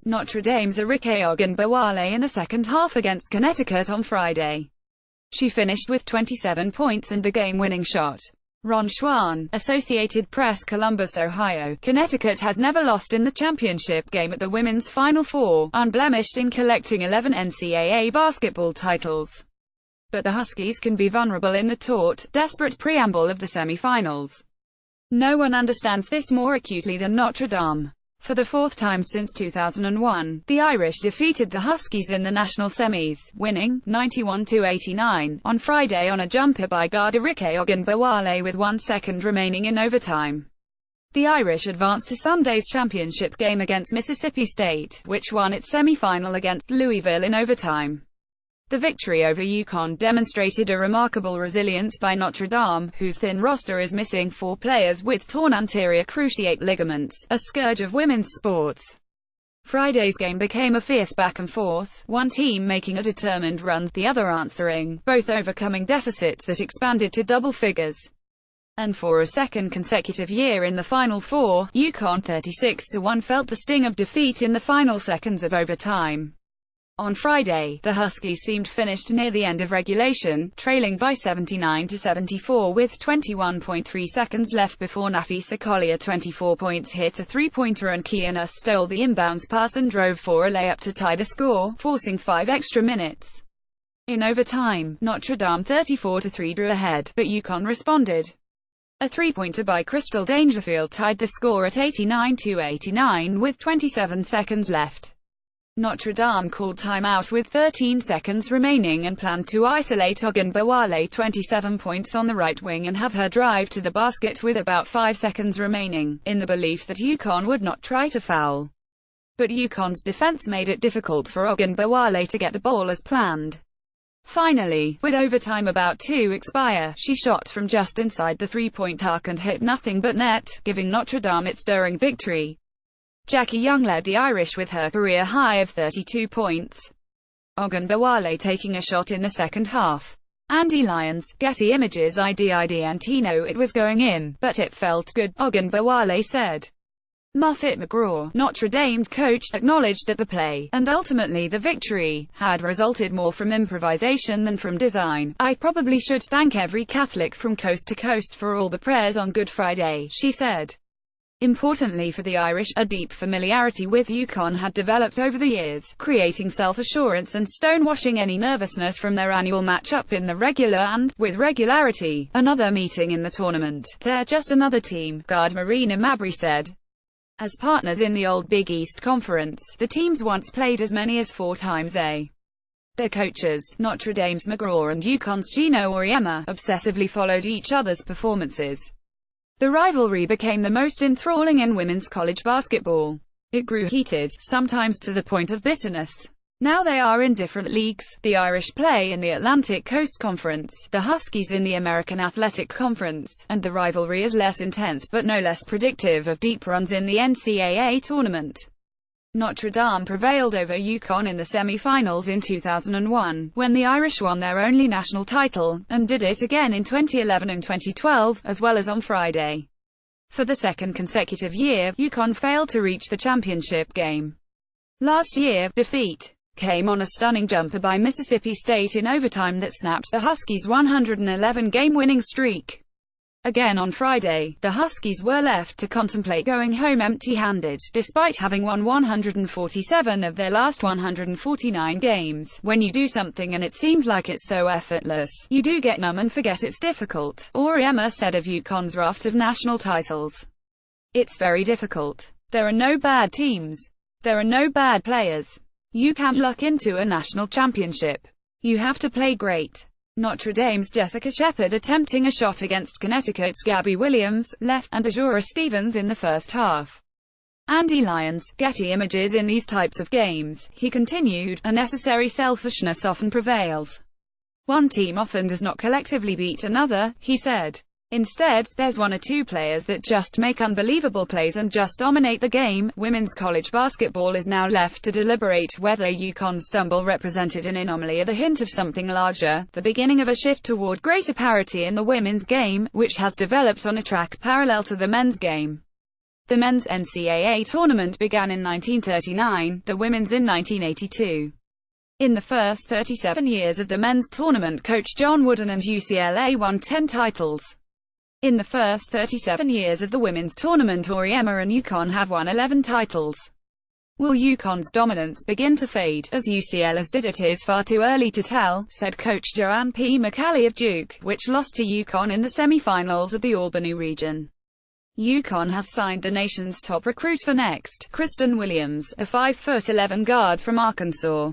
Notre Dame's Arike Ogunbowale in the second half against Connecticut on Friday. She finished with 27 points and the game-winning shot. Ron Schwan, Associated Press, Columbus, Ohio. Connecticut has never lost in the championship game at the women's Final Four, unblemished in collecting 11 NCAA basketball titles. But the Huskies can be vulnerable in the taut, desperate preamble of the semifinals. No one understands this more acutely than Notre Dame. For the fourth time since 2001, the Irish defeated the Huskies in the national semis, winning 91-89 on Friday on a jumper by guard Arike Ogunbowale with 1 second remaining in overtime. The Irish advanced to Sunday's championship game against Mississippi State, which won its semifinal against Louisville in overtime. The victory over UConn demonstrated a remarkable resilience by Notre Dame, whose thin roster is missing 4 players with torn anterior cruciate ligaments, a scourge of women's sports. Friday's game became a fierce back and forth, one team making a determined run, the other answering, both overcoming deficits that expanded to double figures. And for a second consecutive year in the Final Four, UConn 36-1 felt the sting of defeat in the final seconds of overtime. On Friday, the Huskies seemed finished near the end of regulation, trailing by 79-74 with 21.3 seconds left before Nafisa Collier 24 points hit a three-pointer and Kiana stole the inbounds pass and drove for a layup to tie the score, forcing 5 extra minutes. In overtime, Notre Dame 34-3 drew ahead, but UConn responded. A three-pointer by Crystal Dangerfield tied the score at 89-89 with 27 seconds left. Notre Dame called timeout with 13 seconds remaining and planned to isolate Ogunbowale 27 points on the right wing and have her drive to the basket with about 5 seconds remaining, in the belief that UConn would not try to foul. But UConn's defense made it difficult for Ogunbowale to get the ball as planned. Finally, with overtime about to expire, she shot from just inside the three-point arc and hit nothing but net, giving Notre Dame its stirring victory. Jackie Young led the Irish with her career high of 32 points. Ogunbowale taking a shot in the second half. Andy Lyons, Getty Images Antino it was going in, but it felt good, Ogunbowale said. Muffet McGraw, Notre Dame's coach, acknowledged that the play, and ultimately the victory, had resulted more from improvisation than from design. I probably should thank every Catholic from coast to coast for all the prayers on Good Friday, she said. Importantly for the Irish, a deep familiarity with UConn had developed over the years, creating self-assurance and stonewashing any nervousness from their annual matchup in the regular and, with regularity, another meeting in the tournament. They're just another team, guard Marina Mabry said. As partners in the old Big East Conference, the teams once played as many as 4 times a. Their coaches, Notre Dame's McGraw and UConn's Gino Auriemma, obsessively followed each other's performances. The rivalry became the most enthralling in women's college basketball. It grew heated, sometimes to the point of bitterness. Now they are in different leagues. The Irish play in the Atlantic Coast Conference, the Huskies in the American Athletic Conference, and the rivalry is less intense but no less predictive of deep runs in the NCAA tournament. Notre Dame prevailed over UConn in the semi-finals in 2001, when the Irish won their only national title, and did it again in 2011 and 2012, as well as on Friday. For the second consecutive year, UConn failed to reach the championship game. Last year, defeat came on a stunning jumper by Mississippi State in overtime that snapped the Huskies' 111-game winning streak. Again on Friday, the Huskies were left to contemplate going home empty-handed, despite having won 147 of their last 149 games. When you do something and it seems like it's so effortless, you do get numb and forget it's difficult, Auriemma said of UConn's raft of national titles. It's very difficult. There are no bad teams. There are no bad players. You can't luck into a national championship. You have to play great. Notre Dame's Jessica Shepard attempting a shot against Connecticut's Gabby Williams, left, and Azura Stevens in the first half. Andy Lyons, Getty Images in these types of games, he continued, unnecessary selfishness often prevails. One team often does not collectively beat another, he said. Instead, there's 1 or 2 players that just make unbelievable plays and just dominate the game. Women's college basketball is now left to deliberate whether UConn's stumble represented an anomaly or the hint of something larger, the beginning of a shift toward greater parity in the women's game, which has developed on a track parallel to the men's game. The men's NCAA tournament began in 1939, the women's in 1982. In the first 37 years of the men's tournament, coach John Wooden and UCLA won 10 titles. In the first 37 years of the women's tournament, Emma and UConn have won 11 titles. Will UConn's dominance begin to fade, as UCLA's did? It is far too early to tell, said coach Joanne P. McCallie of Duke, which lost to UConn in the semifinals of the Albany region. UConn has signed the nation's top recruit for next, Kristen Williams, a 5'11" guard from Arkansas.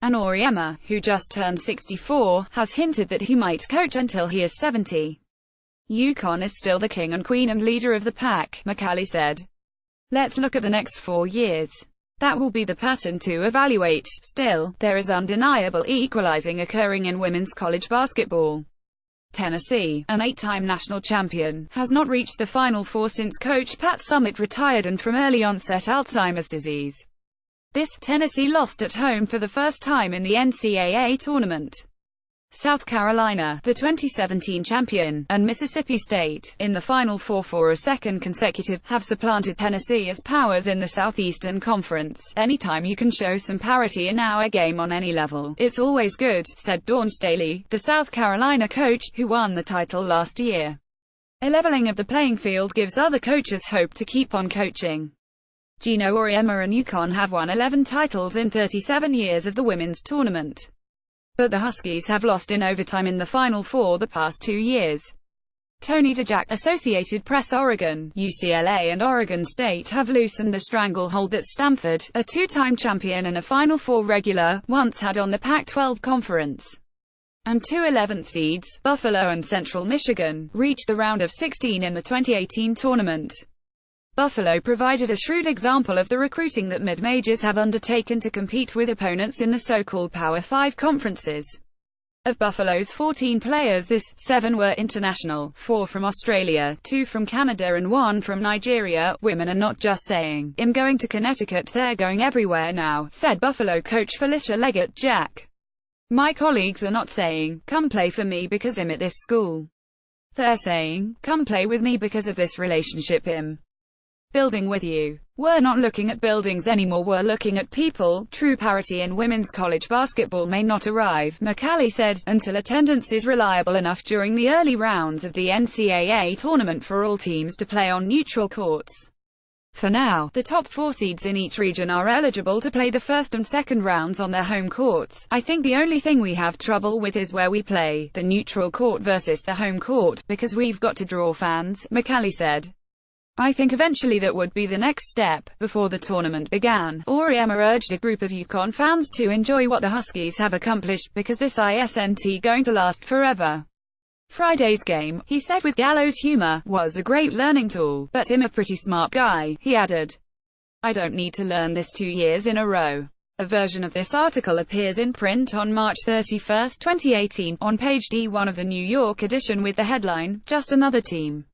And Emma, who just turned 64, has hinted that he might coach until he is 70. UConn is still the king and queen and leader of the pack, McCallie said. Let's look at the next 4 years. That will be the pattern to evaluate. Still, there is undeniable equalizing occurring in women's college basketball. Tennessee, an 8-time national champion, has not reached the Final Four since coach Pat Summitt retired and from early-onset Alzheimer's disease. Tennessee lost at home for the first time in the NCAA tournament. South Carolina, the 2017 champion, and Mississippi State, in the Final Four for a second consecutive, have supplanted Tennessee as powers in the Southeastern Conference. Anytime you can show some parity in our game on any level, it's always good, said Dawn Staley, the South Carolina coach, who won the title last year. A leveling of the playing field gives other coaches hope to keep on coaching. Gino Emma and UConn have won 11 titles in 37 years of the women's tournament. But the Huskies have lost in overtime in the Final Four the past 2 years. Tony DeJack, Associated Press. Oregon, UCLA and Oregon State have loosened the stranglehold that Stanford, a 2-time champion and a Final Four regular, once had on the Pac-12 conference. And 2 11th seeds, Buffalo and Central Michigan, reached the round of 16 in the 2018 tournament. Buffalo provided a shrewd example of the recruiting that mid-majors have undertaken to compete with opponents in the so-called Power 5 conferences. Of Buffalo's 14 players, 7 were international, 4 from Australia, 2 from Canada and 1 from Nigeria. Women are not just saying, "I'm going to Connecticut," they're going everywhere now, said Buffalo coach Felicia Leggett-Jack. My colleagues are not saying, "Come play for me because I'm at this school." They're saying, "Come play with me because of this relationship I'm building with you." We're not looking at buildings anymore, we're looking at people. True parity in women's college basketball may not arrive, McCallie said, until attendance is reliable enough during the early rounds of the NCAA tournament for all teams to play on neutral courts. For now, the top 4 seeds in each region are eligible to play the first and second rounds on their home courts. I think the only thing we have trouble with is where we play, the neutral court versus the home court, because we've got to draw fans, McCallie said. I think eventually that would be the next step. Before the tournament began, Emma urged a group of UConn fans to enjoy what the Huskies have accomplished, because this isn't going to last forever. Friday's game, he said with gallows humor, was a great learning tool, but I'm a pretty smart guy, he added. I don't need to learn this 2 years in a row. A version of this article appears in print on March 31, 2018, on page D1 of the New York edition with the headline, "Just Another Team."